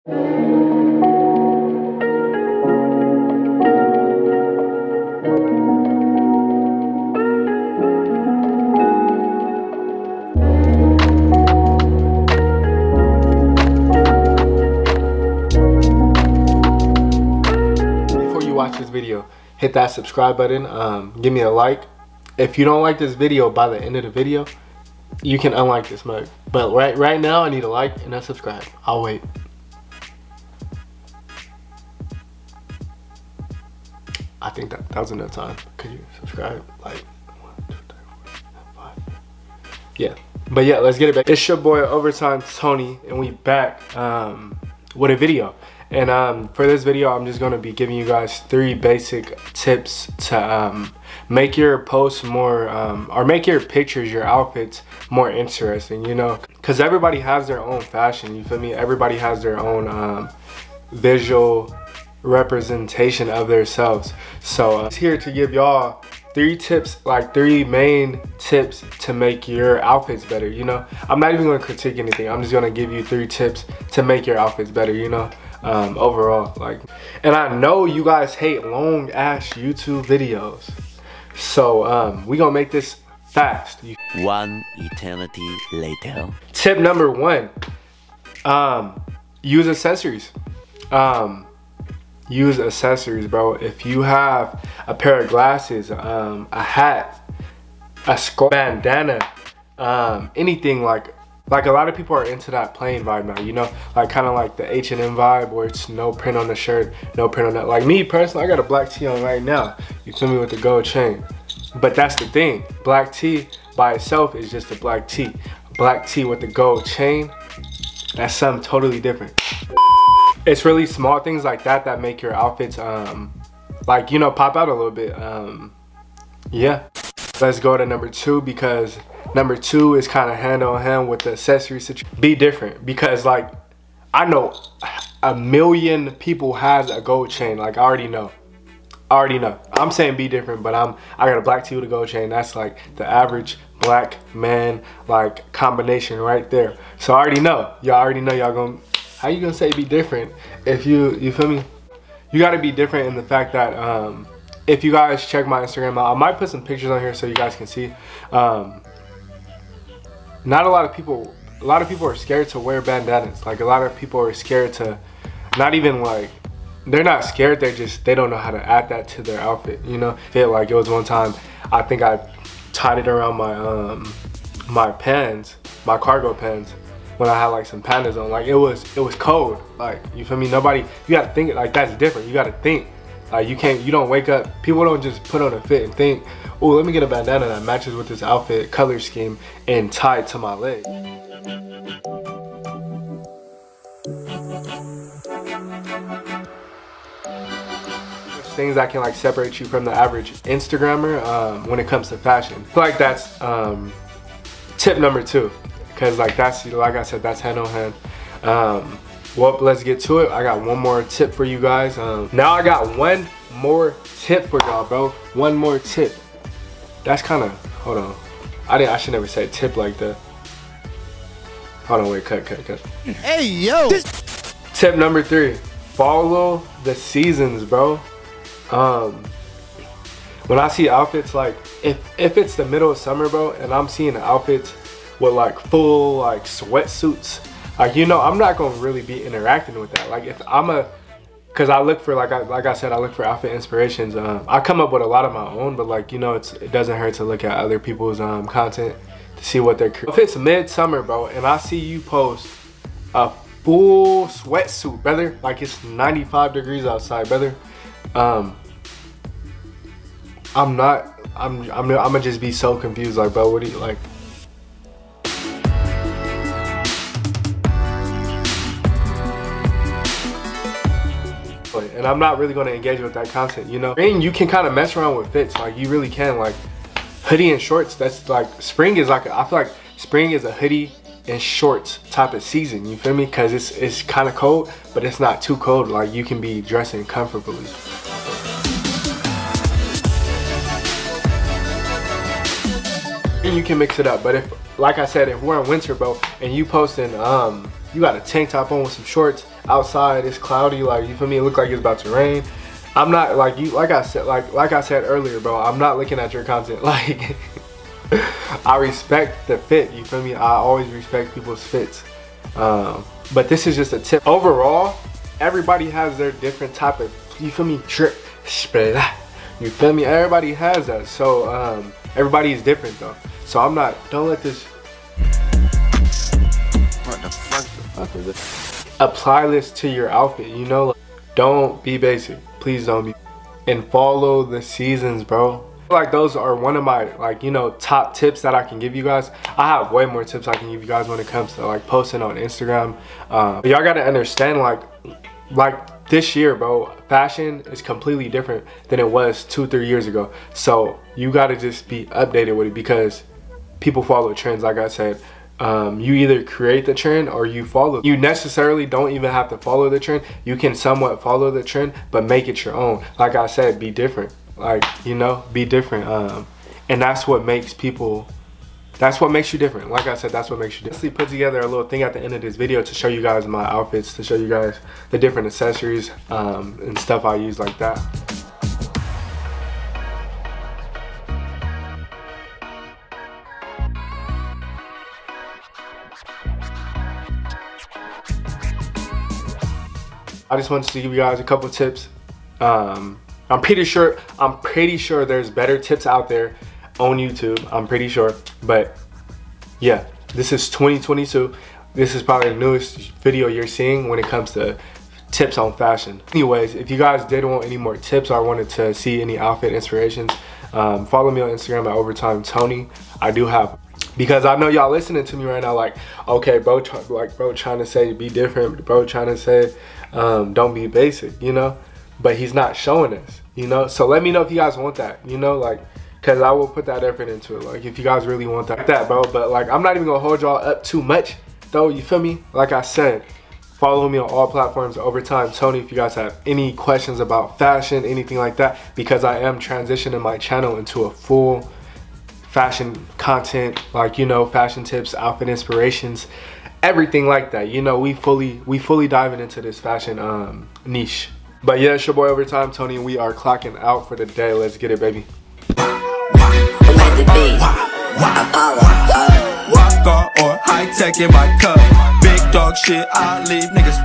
Watch this video, hit that subscribe button, give me a like. If you don't like this video, by the end of the video you can unlike this mug, but right now I need a like and a subscribe. I'll wait. I think that was enough time. Could you subscribe? Like 1, 2, 3, 4, 5. Yeah, but yeah, let's get it back. It's your boy Overtime Tony, and we back with a video. And for this video, I'm just gonna be giving you guys 3 basic tips to make your posts more, or make your pictures, your outfits more interesting, you know? Cause everybody has their own fashion, you feel me? Everybody has their own visual representation of themselves. So I'm here to give y'all 3 tips, like 3 main tips to make your outfits better, you know? I'm not even gonna critique anything. I'm just gonna give you 3 tips to make your outfits better, you know? Overall, like, and I know you guys hate long ass YouTube videos, so we gonna make this fast. 1 eternity later. Tip number 1, use accessories. Use accessories, bro. If you have a pair of glasses, a hat, a scarf, bandana, anything like a lot of people are into that plain vibe now, you know, like kind of like the H&M vibe where it's no print on the shirt, no print on that. Like me personally, I got a black tee on right now, you feel me, with the gold chain. But that's the thing, black tee by itself is just a black tee. Black tee with the gold chain, that's something totally different. It's really small things like that that make your outfits like, you know, pop out a little bit. Yeah, let's go to number 2, because number 2 is kind of hand on hand with the accessory situation. Be different, because like I know 1 million people has a gold chain. Like I already know. I'm saying be different, but I got a black tee with a gold chain. That's like the average black man like combination right there. So I already know. Y'all already know y'all gonna. How you gonna say be different if you feel me? You gotta be different in the fact that if you guys check my Instagram out, I might put some pictures on here so you guys can see. Not a lot of people are scared to wear bandanas. Like a lot of people are scared to, not even like, they're not scared, they don't know how to add that to their outfit, you know? Feel like it was one time, I think I tied it around my my pants, my cargo pants, when I had like some pandas on. Like it was cold. Like, you feel me? Nobody, you gotta think it like that's different. You gotta think. Like you don't wake up, people don't just put on a fit and think, oh, let me get a bandana that matches with this outfit color scheme and tie it to my leg. Things that can like separate you from the average Instagrammer when it comes to fashion. I feel like that's tip number 2, because like that's, like I said, that's hand on hand. Well, let's get to it. I got one more tip for you guys. Now I got one more tip for y'all, bro. One more tip. That's kind of, hold on. I should never say tip like that. Hold on, wait, cut. Hey, yo! Tip number 3, follow the seasons, bro. When I see outfits, like, if it's the middle of summer, bro, and I'm seeing outfits with like full like sweatsuits, like, you know, I'm not gonna really be interacting with that. Like if cause I look for, like I said, I look for outfit inspirations. I come up with a lot of my own, but like, you know, it doesn't hurt to look at other people's content to see what they're creating. If it's midsummer, bro, and I see you post a full sweatsuit, brother, like it's 95 degrees outside, brother, I'm gonna just be so confused, like, bro, what do you like? And I'm not really going to engage with that content, you know? And you can kind of mess around with fits, like you really can. Like hoodie and shorts, that's like, spring is like, I feel like spring is a hoodie and shorts type of season, you feel me? Because it's kind of cold, but it's not too cold. Like you can be dressing comfortably. And you can mix it up, but if, like I said, if we're in winter, bro, and you posting you got a tank top on with some shorts outside, it's cloudy, like, you feel me, it look like it's about to rain. I'm not like you, like I said earlier, bro, I'm not looking at your content. Like, I respect the fit, you feel me? I always respect people's fits. But this is just a tip. Overall, everybody has their different type of, you feel me, drip, you feel me? Everybody has that. So everybody is different though. So I'm not, don't let this, What the fuck is this? apply this to your outfit, you know? Don't be basic, please don't be. And follow the seasons, bro. Like, those are one of my, like, you know, top tips that I can give you guys. I have way more tips I can give you guys when it comes to like posting on Instagram. But y'all gotta understand, like this year, bro, fashion is completely different than it was 2-3 years ago. So you gotta just be updated with it, because people follow trends. Like I said, you either create the trend or you follow. You necessarily don't even have to follow the trend. You can somewhat follow the trend, but make it your own. Like I said, be different. Like, you know, be different. And that's what makes people, that's what makes you different. Like I said, that's what makes you different. Put together a little thing at the end of this video to show you guys my outfits, to show you guys the different accessories and stuff I use like that. I just wanted to give you guys a couple tips. I'm pretty sure there's better tips out there on YouTube. I'm pretty sure. But yeah, this is 2022. This is probably the newest video you're seeing when it comes to tips on fashion. Anyways, if you guys did want any more tips or wanted to see any outfit inspirations, follow me on Instagram at Overtime Tony. I do have, because I know y'all listening to me right now like, okay, bro, bro trying to say be different, bro trying to say don't be basic, you know? But he's not showing us, you know? So let me know if you guys want that, you know? Like, cause I will put that effort into it. Like, if you guys really want that, bro. But like, I'm not even gonna hold y'all up too much though, you feel me? Like I said, follow me on all platforms, Overtime Tony, if you guys have any questions about fashion, anything like that, because I am transitioning my channel into a full fashion content, like, you know, fashion tips, outfit inspirations, everything like that. You know, we fully diving into this fashion niche. But yeah, it's your boy Overtime Tony, and we are clocking out for the day. Let's get it, baby. Rock or high tech in my cup. Big dog shit, I leave niggas.